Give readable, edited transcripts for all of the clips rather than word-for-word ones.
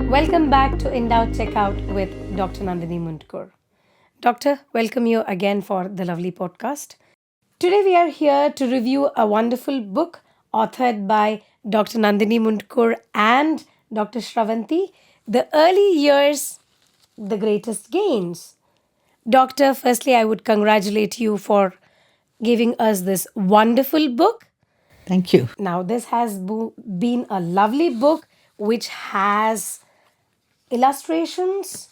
Welcome back to Endowed Checkout with Dr. Nandini Mundkur. Doctor, welcome you again for the lovely podcast. Today we are here to review a wonderful book authored by Dr. Nandini Mundkur and Dr. Shravanti, The Early Years, The Greatest Gains. Doctor, firstly, I would congratulate you for giving us this wonderful book. Thank you. Now, this has been a lovely book which has illustrations,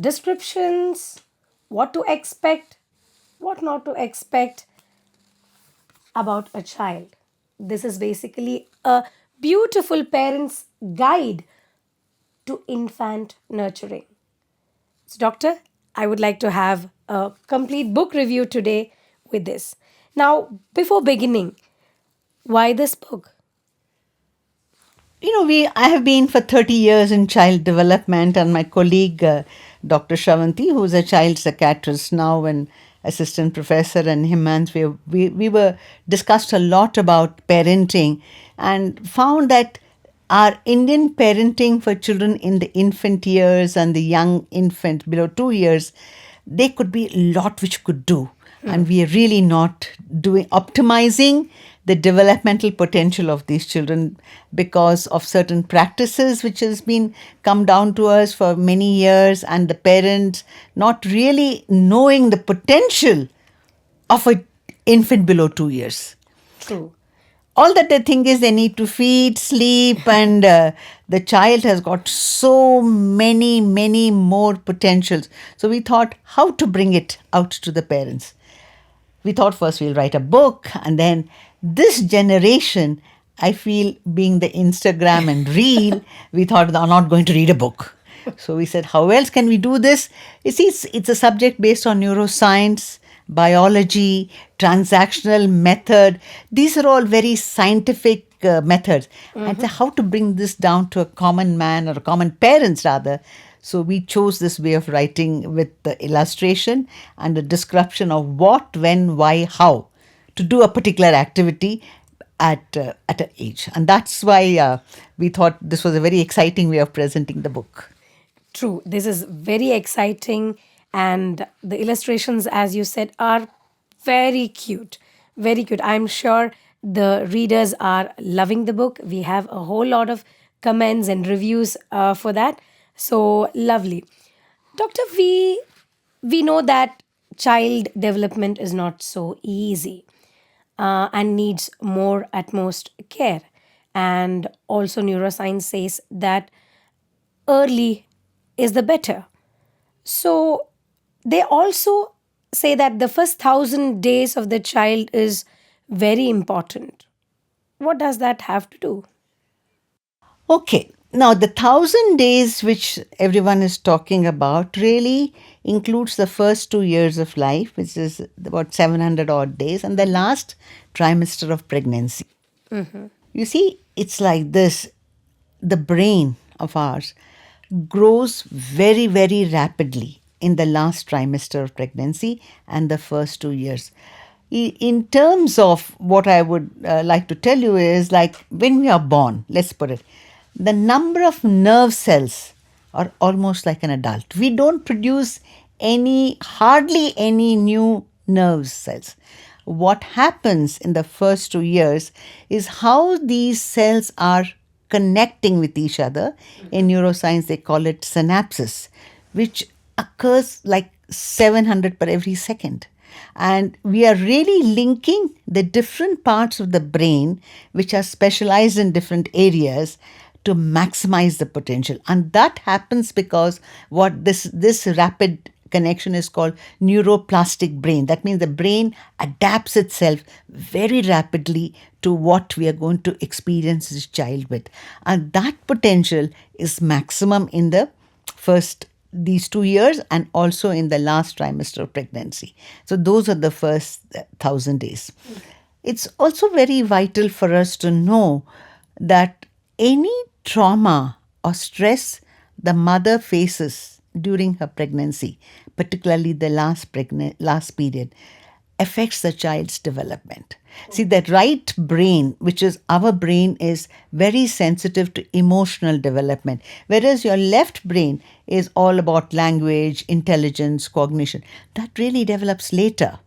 descriptions, what to expect, what not to expect about a child. This is basically a beautiful parent's guide to infant nurturing. So, Doctor, I would like to have a complete book review today with this. Now, before beginning, why this book? I have been for 30 years in child development, and my colleague, Dr. Shravanti, who's a child psychiatrist now and assistant professor, and him and we were discussed a lot about parenting and found that our Indian parenting for children in the infant years and the young infant below 2 years, there could be a lot which could do. And we are really not doing optimizing the developmental potential of these children because of certain practices which has been come down to us for many years, and the parents not really knowing the potential of an infant below 2 years. True. All that they think is they need to feed, sleep, and the child has got so many more potentials. So we thought how to bring it out to the parents. We thought first we'll write a book, and then this generation, I feel, being the Instagram and reel, we thought they're not going to read a book. So we said, how else can we do this? You see, it's a subject based on neuroscience, biology, transactional method. These are all very scientific methods. And so how to bring this down to a common man or a common parents rather. So we chose this way of writing with the illustration and the description of what, when, why, how to do a particular activity at an age. And that's why we thought this was a very exciting way of presenting the book. True. This is very exciting, and the illustrations, as you said, are very cute. Very cute. I'm sure the readers are loving the book. We have a whole lot of comments and reviews for that. So lovely. Doctor, we know that child development is not so easy and needs more utmost care. And also, neuroscience says that early is the better. So they also say that the first 1,000 days of the child is very important. What does that have to do? Okay. Now, the 1,000 days which everyone is talking about really includes the first 2 years of life, which is about 700 odd days, and the last trimester of pregnancy. You see, it's like this: the brain of ours grows very rapidly in the last trimester of pregnancy and the first 2 years. In terms of what I would like to tell you is, like when we are born, let's put it, the number of nerve cells are almost like an adult. We don't produce hardly any new nerve cells. What happens in the first 2 years is how these cells are connecting with each other. In neuroscience, they call it synapses, which occurs like 700 per every second. And we are really linking the different parts of the brain, which are specialized in different areas, to maximize the potential. And that happens because what this rapid connection is called neuroplastic brain. That means the brain adapts itself very rapidly to what we are going to experience as a child with. And that potential is maximum in the first these 2 years and also in the last trimester of pregnancy. So those are the first 1,000 days. It's also very vital for us to know that any trauma or stress the mother faces during her pregnancy, particularly the last period, affects the child's development. See, the right brain, which is our brain, is very sensitive to emotional development, whereas your left brain is all about language, intelligence, cognition. That really develops later.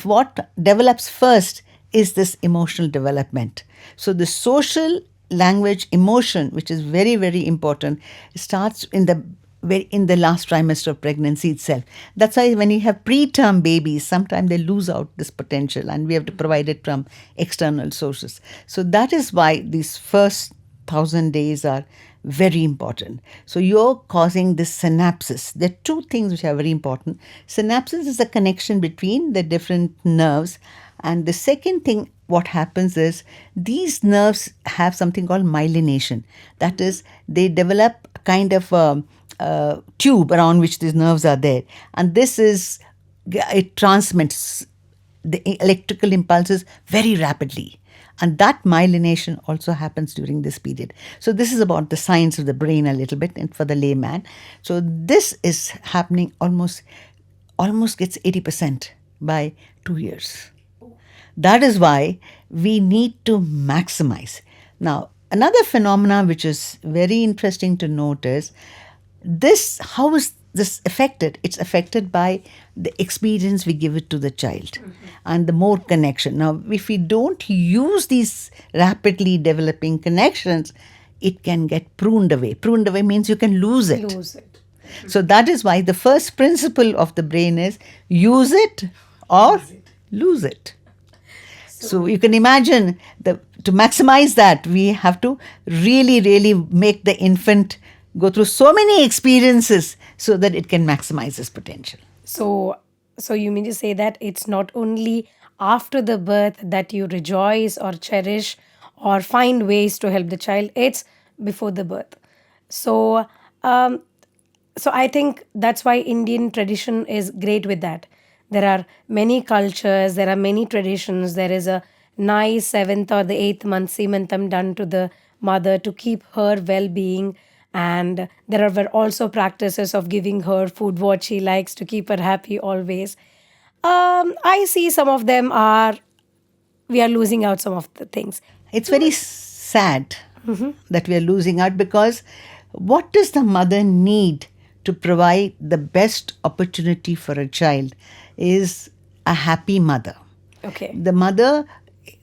What develops first is this emotional development. So the social language emotion, which is very, very important, starts in the last trimester of pregnancy itself. That's why when you have preterm babies, sometimes they lose out this potential, and we have to provide it from external sources. So that is why these first 1,000 days are very important. So you're causing this synapses. There are two things which are very important. Synapses is a connection between the different nerves, and the second thing what happens is these nerves have something called myelination. That is, they develop a kind of tube around which these nerves are there, and it transmits the electrical impulses very rapidly, and that myelination also happens during this period. So this is about the science of the brain a little bit, and for the layman. So this is happening almost gets 80% by 2 years. That is why we need to maximize. Now, another phenomena which is very interesting to note is this: how is this affected? It's affected by the experience we give it to the child, and the more connection. Now, if we don't use these rapidly developing connections, it can get pruned away. Pruned away means you can lose it. Lose it. So that is why the first principle of the brain is use it or lose it. So you can imagine to maximize that, we have to really, really make the infant go through so many experiences so that it can maximize its potential. So you mean to say that it's not only after the birth that you rejoice or cherish or find ways to help the child, it's before the birth. So um, so I think that's why Indian tradition is great with that. There are many cultures, there are many traditions. There is a nice seventh or the 8th month semantam done to the mother to keep her well-being, and there were also practices of giving her food what she likes to keep her happy always. I see some of them are we are losing out some of the things. It's very sad that we are losing out, because what does the mother need to provide the best opportunity for a child is a happy mother. Okay. The mother,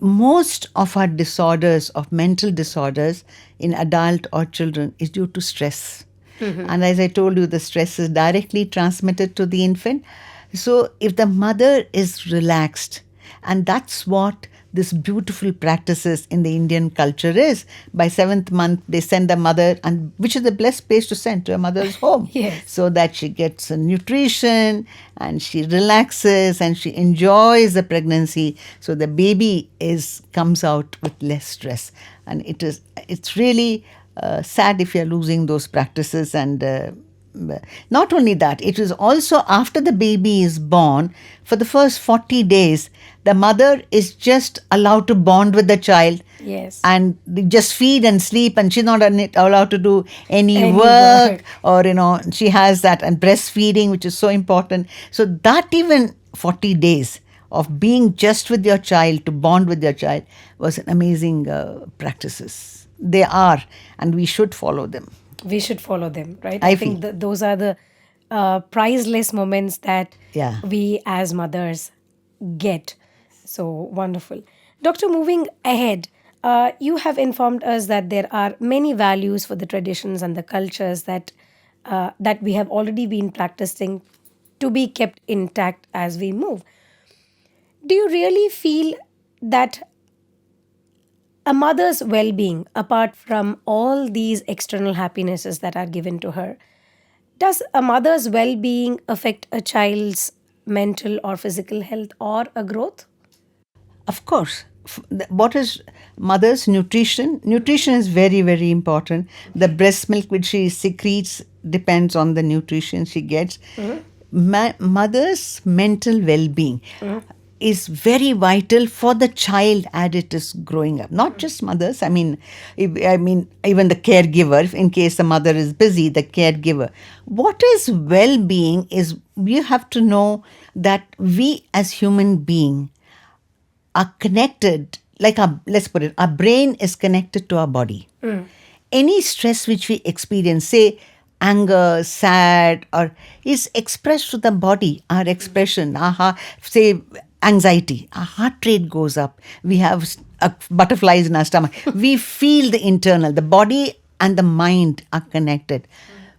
most of our disorders, of mental disorders in adult or children, is due to stress. And as I told you, the stress is directly transmitted to the infant. So if the mother is relaxed, and that's what this beautiful practices in the Indian culture is. By 7th month, they send the mother, and which is the blessed place to send, to a mother's home. Yes. So that she gets nutrition and she relaxes and she enjoys the pregnancy. So the baby comes out with less stress. And it's really sad if you're losing those practices. And not only that, it is also after the baby is born, for the first 40 days, the mother is just allowed to bond with the child. Yes. And they just feed and sleep, and she's not allowed to do any work. work, or she has that, and breastfeeding, which is so important. So that even 40 days of being just with your child, to bond with your child, was an amazing practices. They are, and we should follow them. We should follow them, right? I think feel. those are the priceless moments that Yeah. we as mothers get. So wonderful. Doctor, moving ahead, you have informed us that there are many values for the traditions and the cultures that we have already been practicing to be kept intact as we move. Do you really feel that a mother's well being, apart from all these external happinesses that are given to her, does a mother's well being affect a child's mental or physical health or a growth? Of course. What is mother's nutrition? Nutrition is very, very important. The breast milk which she secretes depends on the nutrition she gets. Mother's mental well-being is very vital for the child as it is growing up. Not just mothers. I mean, even the caregiver. In case the mother is busy, the caregiver. What is well-being is, you have to know that we as human beings are connected, like let's put it, our brain is connected to our body. Any stress which we experience, say anger, sad, or is expressed to the body, our expression, say anxiety, our heart rate goes up. We have butterflies in our stomach. We feel the internal, the body and the mind are connected.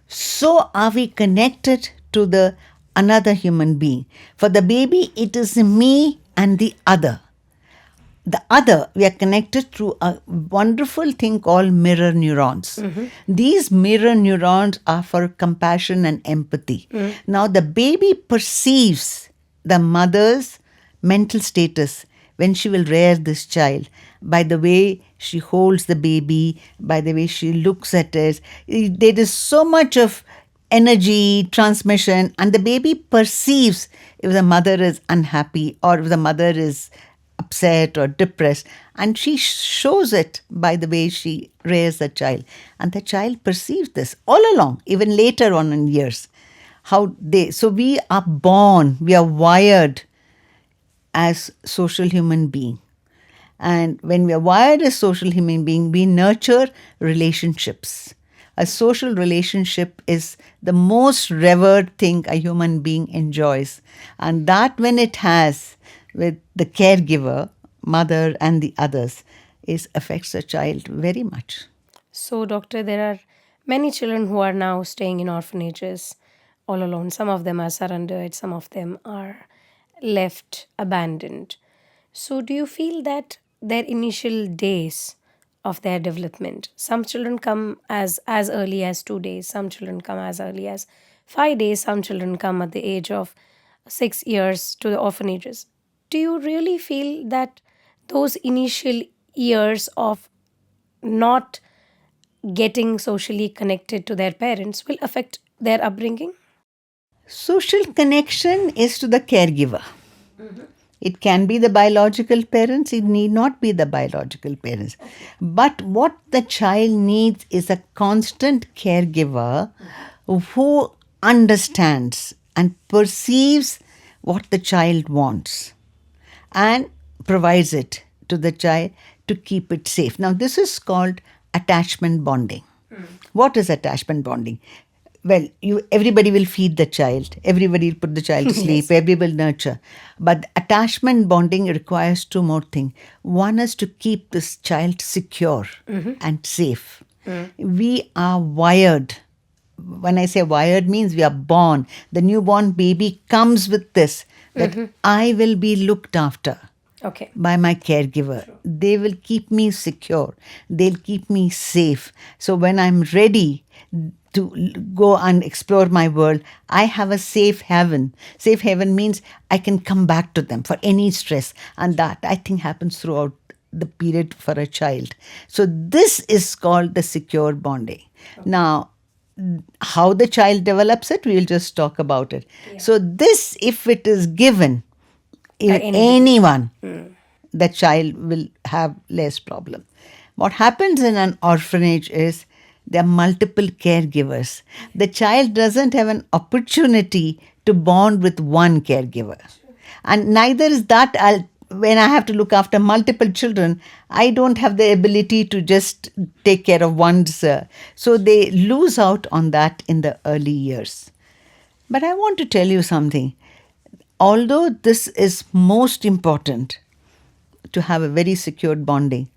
So are we connected to the another human being? For the baby, it is me and the other. The other, we are connected through a wonderful thing called mirror neurons. These mirror neurons are for compassion and empathy. Now, the baby perceives the mother's mental status when she will rear this child by the way she holds the baby, by the way she looks at it. There is so much of energy transmission, and the baby perceives if the mother is unhappy or if the mother is upset or depressed, and she shows it by the way she rears the child, and the child perceives this all along, even later on in years. So we are born, we are wired as social human being, and when we are wired as social human being, we nurture relationships. A social relationship is the most revered thing a human being enjoys, and that when it has with the caregiver, mother and the others, affects the child very much. So, doctor, there are many children who are now staying in orphanages all alone. Some of them are surrendered, some of them are left abandoned. So, do you feel that their initial days of their development, some children come as early as 2 days, some children come as early as 5 days, some children come at the age of 6 years to the orphanages. Do you really feel that those initial years of not getting socially connected to their parents will affect their upbringing? Social connection is to the caregiver. It can be the biological parents, it need not be the biological parents. But what the child needs is a constant caregiver who understands and perceives what the child wants and provides it to the child to keep it safe. Now, this is called attachment bonding. What is attachment bonding? Well, everybody will feed the child, everybody will put the child to sleep, everybody will nurture. But attachment bonding requires two more things. One is to keep this child secure and safe. We are wired. When I say wired means we are born. The newborn baby comes with this, that I will be looked after by my caregiver. They will keep me secure. They'll keep me safe. So when I'm ready to go and explore my world, I have a safe haven. Safe haven means I can come back to them for any stress. And that, I think, happens throughout the period for a child. So this is called the secure bonding. Now, how the child develops it, we will just talk about it. So this, if it is given, anyone, the child will have less problem. What happens in an orphanage is there are multiple caregivers. The child doesn't have an opportunity to bond with one caregiver. And neither is that when I have to look after multiple children, I don't have the ability to just take care of one. So they lose out on that in the early years. But I want to tell you something. Although this is most important to have a very secured bonding,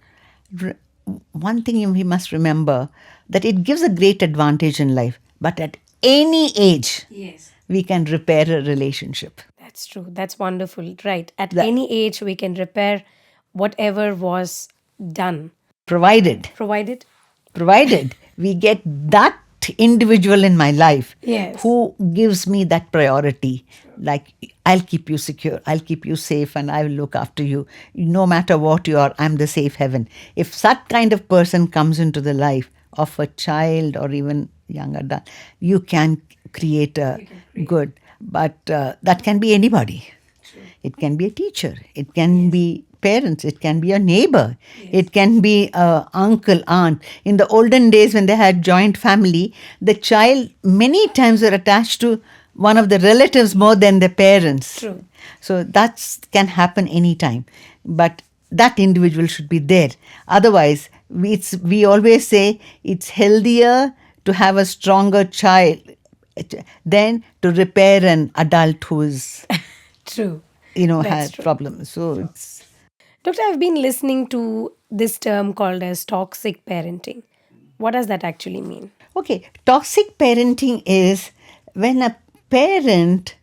one thing we must remember, that it gives a great advantage in life. But at any age, we can repair a relationship. That's true. That's wonderful. Right. At any age, we can repair whatever was done. Provided we get that individual in my life who gives me that priority. Like, I'll keep you secure, I'll keep you safe, and I will look after you. No matter what you are, I'm the safe haven. If that kind of person comes into the life of a child or even young adult, you can create a good. But that can be anybody. It can be a teacher. It can be parents. It can be a neighbor. It can be uncle, aunt. In the olden days when they had joint family, the child many times were attached to one of the relatives more than the parents. True. So that can happen anytime. but that individual should be there. Otherwise, we always say it's healthier to have a stronger child than to repair an adult who is, True. That's had true. problems. So it's Doctor, I've been listening to this term called as toxic parenting. What does that actually mean? okay. Toxic parenting is when a parent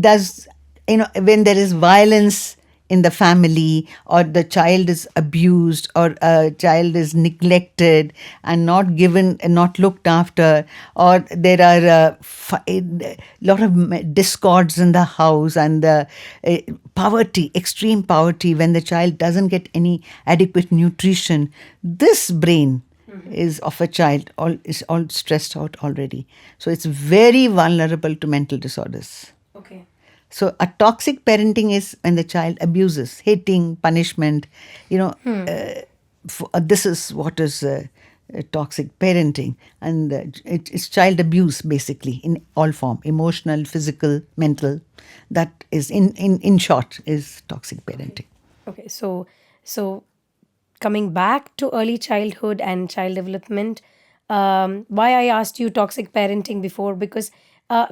does, when there is violence in the family, or the child is abused, or a child is neglected and not given and not looked after, or there are a lot of discords in the house, and poverty, extreme poverty, when the child doesn't get any adequate nutrition, this brain is of a child is all stressed out already, so it's very vulnerable to mental disorders. Okay. So a toxic parenting is when the child abuses, hitting, punishment. This is what is toxic parenting, and it's child abuse basically in all form, emotional, physical, mental. That is in short is toxic parenting. Okay. So coming back to early childhood and child development, why I asked you toxic parenting before, because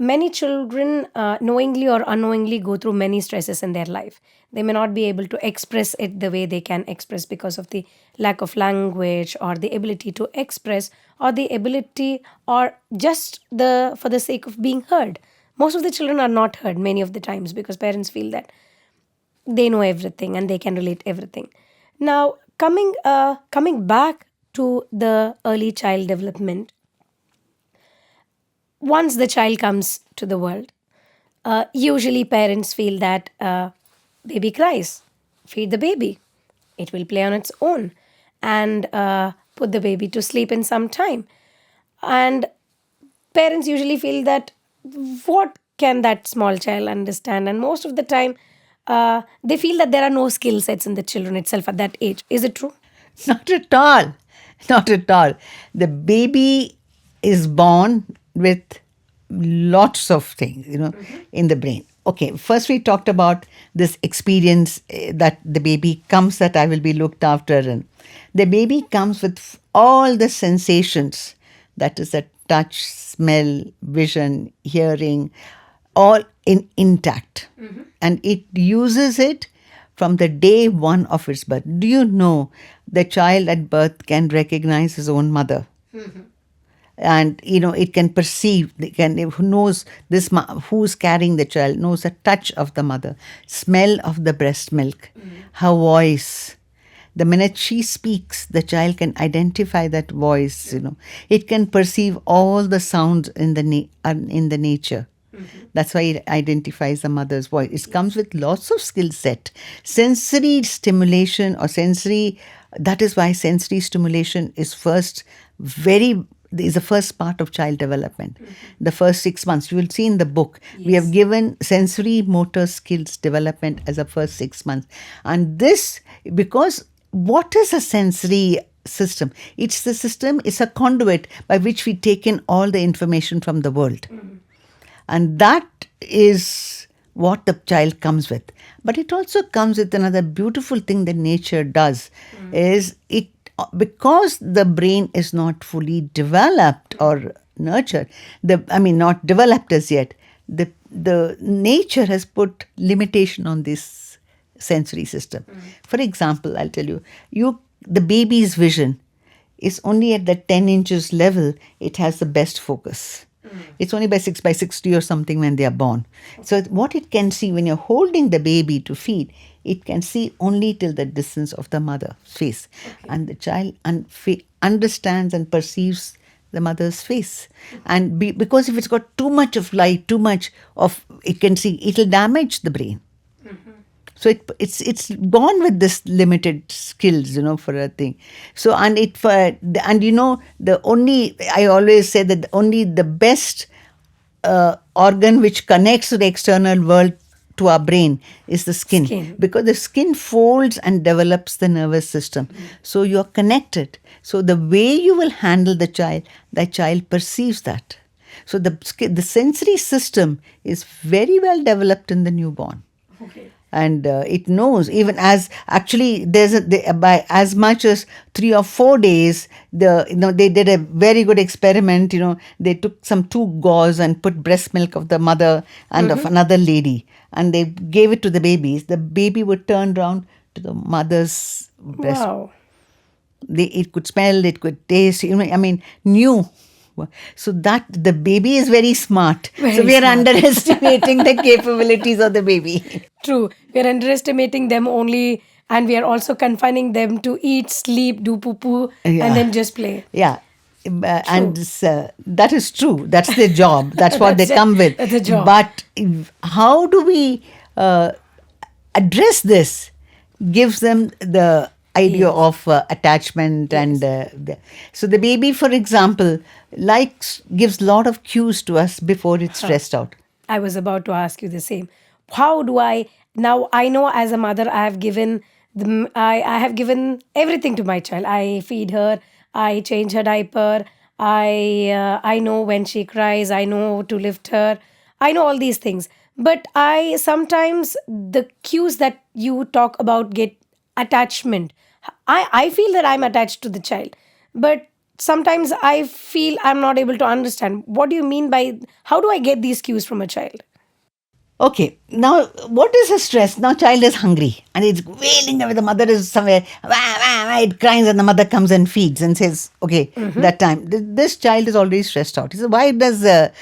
many children knowingly or unknowingly go through many stresses in their life. They may not be able to express it the way they can express because of the lack of language, or the ability to express, or the ability, or just the for the sake of being heard. Most of the children are not heard many of the times because parents feel that they know everything and they can relate everything. Now, coming back to the early child development, once the child comes to the world, usually parents feel that baby cries, feed the baby, it will play on its own, and put the baby to sleep in some time. And parents usually feel that what can that small child understand, and most of the time they feel that there are no skill sets in the children itself at that age. Is it true? Not at all. Not at all. The baby is born with lots of things, in the brain. Okay, first we talked about this experience that the baby comes, that I will be looked after. And the baby comes with all the sensations, that is, the touch, smell, vision, hearing, all intact. And it uses it from the day one of its birth. Do you know the child at birth can recognize his own mother? And it can perceive, who knows this, who's carrying the child, knows the touch of the mother, smell of the breast milk, her voice. The minute she speaks, the child can identify that voice. It can perceive all the sounds in the nature. That's why it identifies the mother's voice. It comes with lots of skill set. Sensory stimulation or sensory, that is why sensory stimulation is the first part of child development. The first 6 months. You will see in the book, we have given sensory motor skills development as a first 6 months. And this, because what is a sensory system? It's a conduit by which we take in all the information from the world. And that is what the child comes with. But it also comes with another beautiful thing that nature does, is it, because the brain is not fully developed or nurtured, not developed as yet, the nature has put limitation on this sensory system. For example, I'll tell you, the baby's vision is only at the 10 inches level, it has the best focus. It's only by 6 by 60 or something when they are born. So what it can see when you're holding the baby to feed, it can see only till the distance of the mother's face. And the child understands and perceives the mother's face. And because if it's got too much of light, too much of it can see, it'll damage the brain. So it's born with this limited skills, for a thing. So the only, I always say that only the best organ which connects to the external world to our brain is the skin. Because the skin folds and develops the nervous system. So you're connected. So the way you will handle the child perceives that. So the sensory system is very well developed in the newborn. Okay. And it knows, even as actually by as much as 3 or 4 days, they did a very good experiment. They took some two gauze and put breast milk of the mother and of another lady, and they gave it to the babies. The baby would turn around to the mother's breast. Wow. It could smell, it could taste, knew. So that the baby is very smart. So Very we are smart. underestimating the capabilities of the baby. True. We are underestimating them only, and we are also confining them to eat, sleep, do poo poo, Yeah. and then just play. Yeah. And that is true. That's their job. That's what they That's it. come with. That's a job. But how do we address this? Gives them the idea of attachment and so the baby, for example, gives lot of cues to us before it's stressed out. I was about to ask you the same. How do I now? I know as a mother, I have given everything to my child. I feed her, I change her diaper, I know when she cries, I know to lift her, I know all these things. But I sometimes the cues that you talk about get attachment. I feel that I'm attached to the child, but sometimes I feel I'm not able to understand. What do you mean by how do I get these cues from a child? Okay, now what is a stress? Now child is hungry and it's wailing away. The mother is somewhere, wah, wah, wah, it cries, and the mother comes and feeds and says, okay, that time. This child is already stressed out. He says, why does the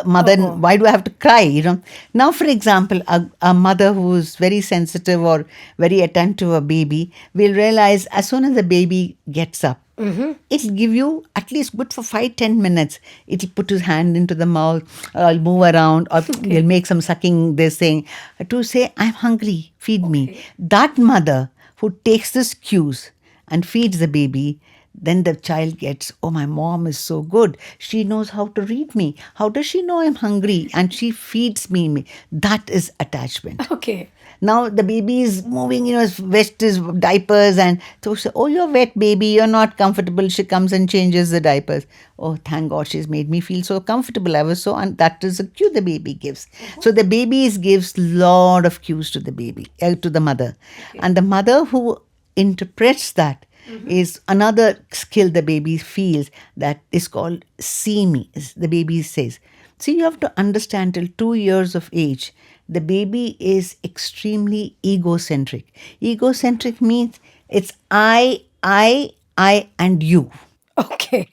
mother, why do I have to cry? Now, for example, a mother who is very sensitive or very attentive to a baby will realize as soon as the baby gets up, it'll give you at least good for 5-10 minutes. It'll put his hand into the mouth, or I'll move around, or he'll make some sucking this thing to say, I'm hungry, feed me. That mother who takes these cues and feeds the baby, then the child gets, oh, my mom is so good. She knows how to read me. How does she know I'm hungry? And she feeds me. That is attachment. Okay. Now the baby is moving, his wet his diapers, and so she, oh, you're wet, baby, you're not comfortable. She comes and changes the diapers. Oh, thank God, she's made me feel so comfortable. I was so, and that is a cue the baby gives. So the baby gives lot of cues to the baby, to the mother, and the mother who interprets that is another skill the baby feels, that is called see me. The baby says, see, you have to understand till 2 years of age, the baby is extremely egocentric. Egocentric means it's I, and you. Okay.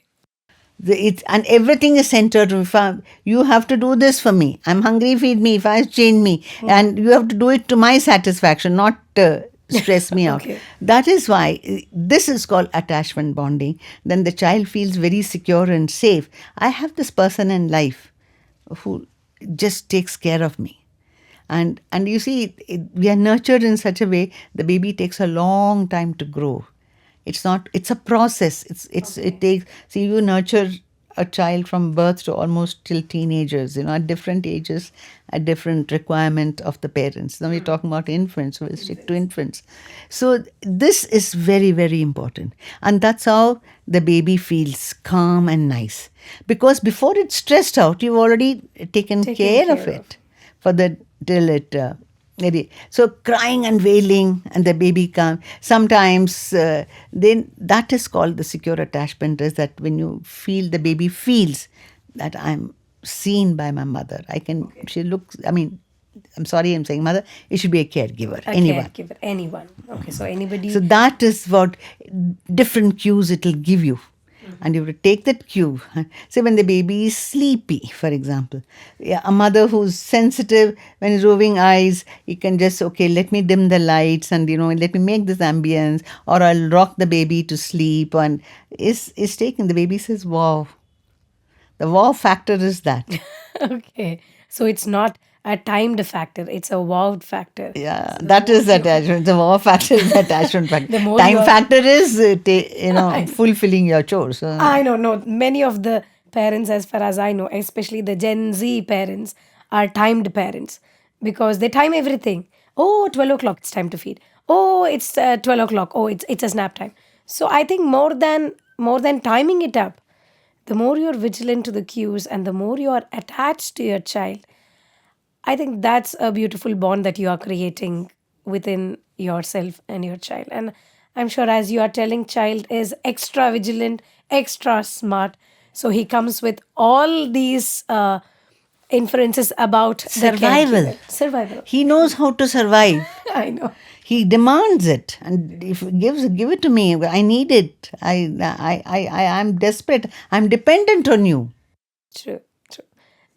And everything is centered. You have to do this for me. I'm hungry, feed me. If I change me, and you have to do it to my satisfaction, not stress me out. Okay. That is why this is called attachment bonding. Then the child feels very secure and safe. I have this person in life who just takes care of me. And you see, we are nurtured in such a way, the baby takes a long time to grow. It's a process. It takes, see, you nurture a child from birth to almost till teenagers, at different ages, at different requirement of the parents. Now we're talking about infants, so we'll stick to infants. So this is very, very important. And that's how the baby feels calm and nice. Because before it's stressed out, you've already taken care of it for the till it maybe. So crying and wailing and the baby comes. Sometimes then that is called the secure attachment, is that when you feel, the baby feels that I'm seen by my mother. She looks, I'm sorry I'm saying mother, it should be a caregiver. Anyone. Caregiver, anyone. Okay, so anybody. So that is what different cues it will give you. And you have to take that cue. Say when the baby is sleepy, for example. A mother who's sensitive, when he's roving eyes, you can just, okay, let me dim the lights and, let me make this ambience, or I'll rock the baby to sleep. And is taken. The baby says, wow. The wow factor is that. Okay, so it's not a timed factor; it's a wowed factor. Yeah, that is attachment. The wow factor is attachment factor. The more Time you are- factor is, fulfilling your chores. I know, no. Many of the parents, as far as I know, especially the Gen Z parents, are timed parents because they time everything. Oh, 12 o'clock, it's time to feed. Oh, it's 12 o'clock. Oh, it's a snap time. So I think more than timing it up, the more you're vigilant to the cues and the more you are attached to your child, I think that's a beautiful bond that you are creating within yourself and your child. And I'm sure, as you are telling, child is extra vigilant, extra smart. So he comes with all these inferences about the Survival. caregiver. Survival. He knows how to survive. I know. He demands it, and if he give it to me. I need it. I'm desperate. I'm dependent on you. True, true.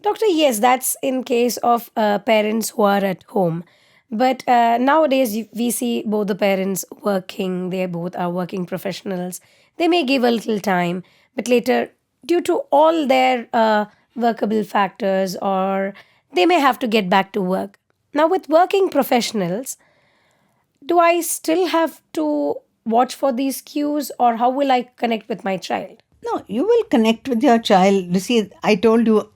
Doctor, yes, that's in case of parents who are at home. But nowadays, we see both the parents working, they both are working professionals. They may give a little time, but later, due to all their workable factors, or they may have to get back to work. Now, with working professionals, do I still have to watch for these cues, or how will I connect with my child? No, you will connect with your child. You see, I told you,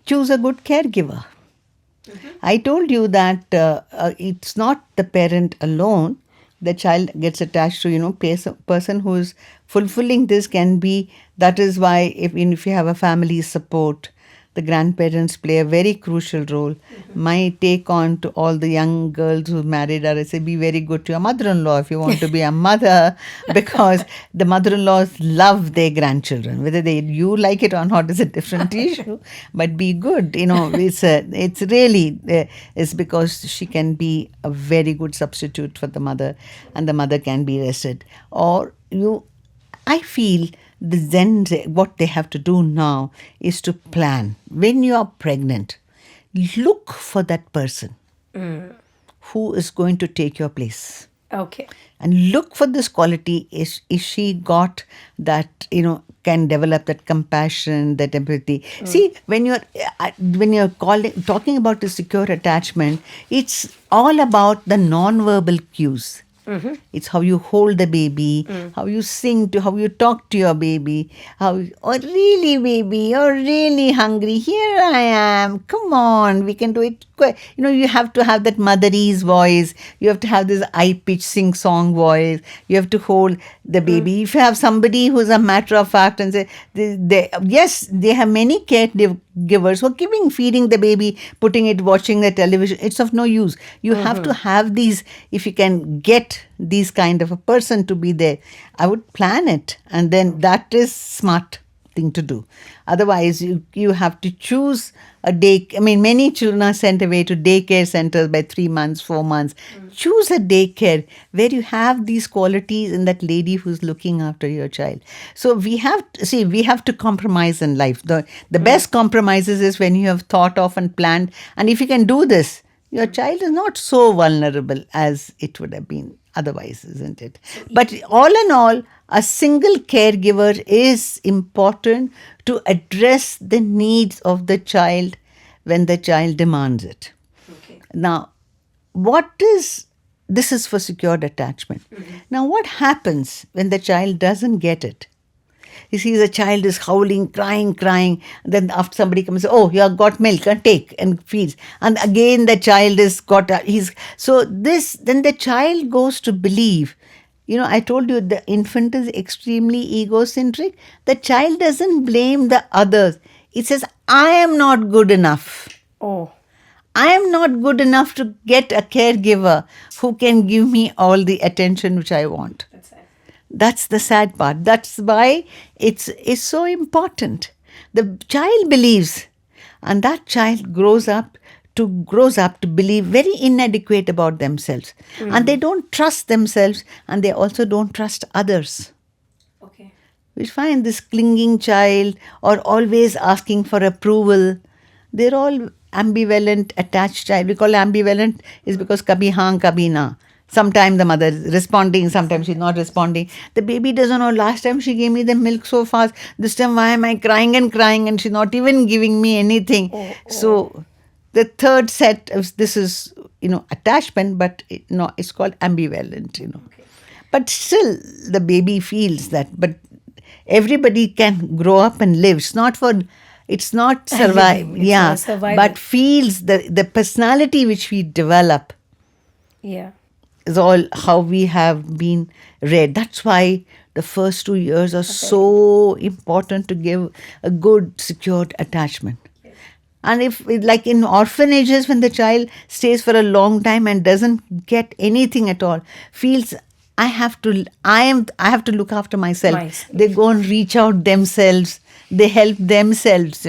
choose a good caregiver. I told you that it's not the parent alone. The child gets attached to, person who is fulfilling this can be. That is why if you have a family support, the grandparents play a very crucial role. My take on to all the young girls who married are, I say, be very good to your mother-in-law if you want to be a mother, because the mother-in-laws love their grandchildren. Whether you like it or not is a different issue, but be good. It's really it's because she can be a very good substitute for the mother, and the mother can be rested. I feel what they have to do now is to plan. When you are pregnant, look for that person who is going to take your place. Okay. And look for this quality. Is she got that, can develop that compassion, that empathy. See, when you're talking about the secure attachment, it's all about the non-verbal cues. It's how you hold the baby, how you sing to, how you talk to your baby, oh really baby, you're really hungry, here I am, come on, we can do it. You have to have that motherese voice, you have to have this high-pitched sing-song voice, you have to hold the baby. If you have somebody who's a matter of fact and say, yes, they have many caregivers who are feeding the baby, putting it, watching the television, it's of no use. You have to have these. If you can get these kind of a person to be there, I would plan it, and then that is smart thing to do. Otherwise, you have to choose a day. I mean, many children are sent away to daycare centers by 3 months, 4 months. Choose a daycare where you have these qualities in that lady who's looking after your child. So we have to compromise in life. The best compromises is when you have thought of and planned, and if you can do this, your child is not so vulnerable as it would have been otherwise, isn't it? But all in all, a single caregiver is important to address the needs of the child when the child demands it. Okay. Now, this is for secured attachment. Now, what happens when the child doesn't get it? He sees a child is howling, crying. Then after somebody comes, oh, you have got milk, and take and feeds. And again the child is then the child goes to believe. I told you the infant is extremely egocentric. The child doesn't blame the others. It says, I am not good enough. Oh. I am not good enough to get a caregiver who can give me all the attention which I want. That's the sad part. That's why it's so important. The child believes, and that child grows up to believe very inadequate about themselves. And they don't trust themselves, and they also don't trust others. Okay. We find this clinging child or always asking for approval. They're all ambivalent, attached child. We call ambivalent is because kabhi haan, kabhi na. Sometimes the mother is responding, sometimes she's not responding. The baby doesn't know, last time she gave me the milk so fast, this time why am I crying and she's not even giving me anything. So the third set of this is, attachment, but it's called ambivalent, Okay. But still the baby feels that, but everybody can grow up and live. It's not survive, but feels the personality which we develop. Yeah. Is all how we have been read. That's why the first 2 years are so important to give a good, secured attachment. And if, like in orphanages, when the child stays for a long time and doesn't get anything at all, feels I have to look after myself. Myself. They go and reach out themselves. They help themselves,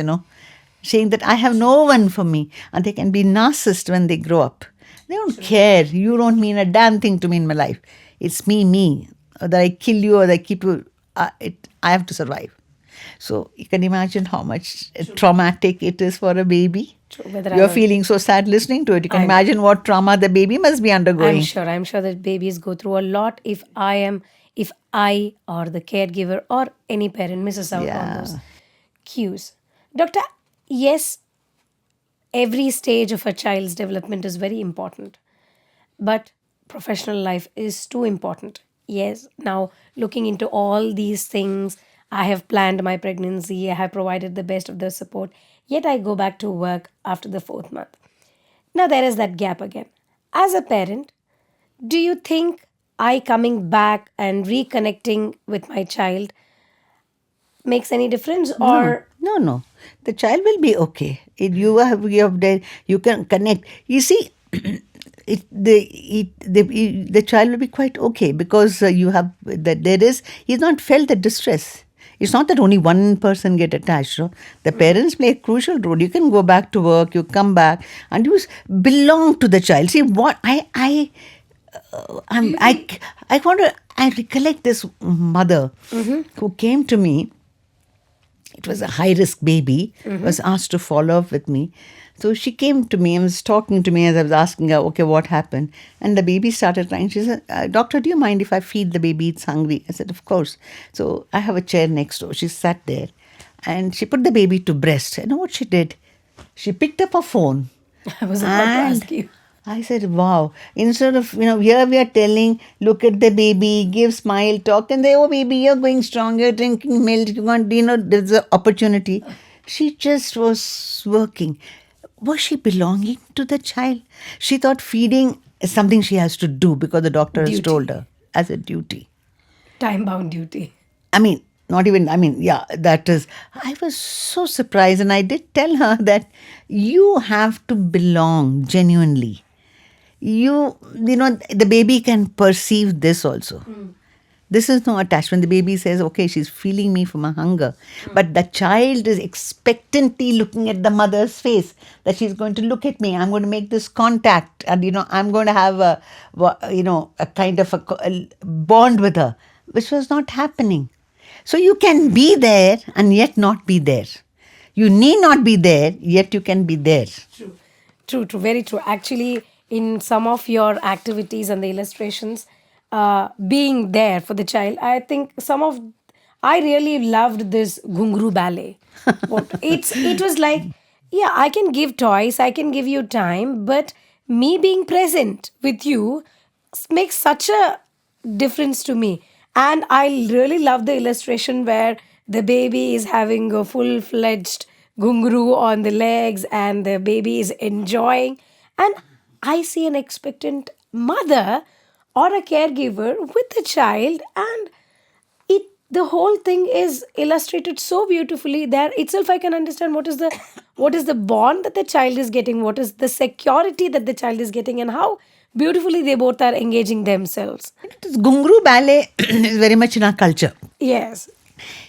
saying that I have no one for me. And they can be narcissists when they grow up. They don't care. You don't mean a damn thing to me in my life. It's me. That I kill you or that I keep you. I have to survive. So you can imagine how much traumatic it is for a baby. True. Whether You're I'm feeling so sad listening to it. You can I know. imagine what trauma the baby must be undergoing. I'm sure that babies go through a lot if I or the caregiver or any parent misses out on Yeah. those cues. Doctor, yes, every stage of a child's development is very important, but professional life is too important. Yes, now looking into all these things, I have planned my pregnancy, I have provided the best of the support, yet I go back to work after the fourth month. Now there is that gap again. As a parent, do you think I coming back and reconnecting with my child makes any difference, No, or no, no. The child will be okay. You can connect. You see, the child will be quite okay because you have that he's not felt the distress. It's not that only one person get attached. No? The parents play a crucial role. You can go back to work, you come back, and belong to the child. See what I want to. I recollect this mother who came to me. It was a high risk baby, was asked to follow up with me. So she came to me and was talking to me as I was asking her, okay, what happened? And the baby started crying. She said, Doctor, do you mind if I feed the baby? It's hungry. I said, of course. So I have a chair next door. She sat there and she put the baby to breast. You know what she did? She picked up her phone. I was about to ask you. I said, wow. Instead of, here we are telling, look at the baby, give smile, talk, and they, oh, baby, you're going strong, you're drinking milk, there's an opportunity. She just was working. Was she belonging to the child? She thought feeding is something she has to do because the doctor has Duty. told her as a duty. Time bound duty. That is, I was so surprised and I did tell her that you have to belong genuinely. The baby can perceive this also. This is no attachment. The baby says, okay, she's feeling me from a hunger. But the child is expectantly looking at the mother's face that she's going to look at me. I'm going to make this contact and, I'm going to have a kind of a bond with her, which was not happening. So you can be there and yet not be there. You need not be there, yet you can be there. True, very true. Actually, in some of your activities and the illustrations, being there for the child, I think I really loved this Gungru ballet. It was like, yeah, I can give toys, I can give you time, but me being present with you makes such a difference to me. And I really love the illustration where the baby is having a full fledged gungru on the legs and the baby is enjoying. And I see an expectant mother or a caregiver with the child, and the whole thing is illustrated so beautifully. There itself I can understand what is the bond that the child is getting, what is the security that the child is getting, and how beautifully they both are engaging themselves. This Gungru ballet is very much in our culture. Yes.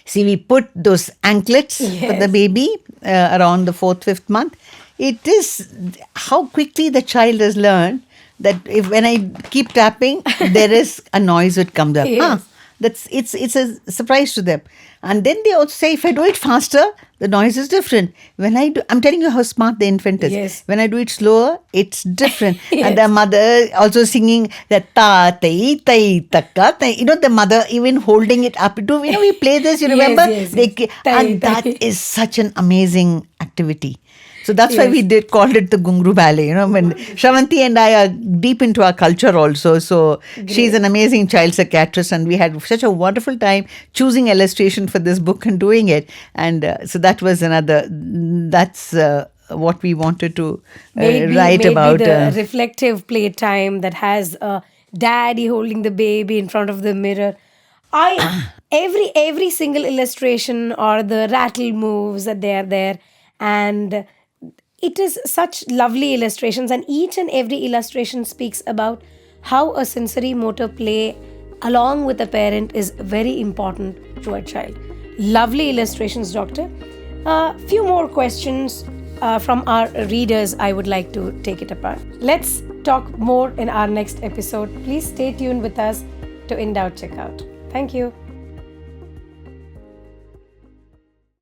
See, we put those anklets for the Yes. baby around the 4th, 5th month. It is how quickly the child has learned that when I keep tapping, there is a noise that comes up. Yes. It's a surprise to them. And then they also say, if I do it faster, the noise is different. I'm telling you how smart the infant is. Yes. When I do it slower, it's different. Yes. And the mother also singing that ta tai tai taka tai. The mother even holding it up. We play this. You Yes, remember? yes, yes. Tai, And that tai. is such an amazing activity. So that's why Yes. we called it the Gungru Ballet. When Shravanti and I are deep into our culture also. So she's an amazing child psychiatrist, and we had such a wonderful time choosing illustration for this book and doing it. And so that was that's what we wanted to write about. The reflective playtime that has daddy holding the baby in front of the mirror. Every single illustration or the rattle moves that they are there, and It is such lovely illustrations, and each and every illustration speaks about how a sensory motor play along with a parent is very important to a child. Lovely illustrations, Doctor. A few more questions from our readers. I would like to take it apart. Let's talk more in our next episode. Please stay tuned with us to In Doubt Checkout. Thank you.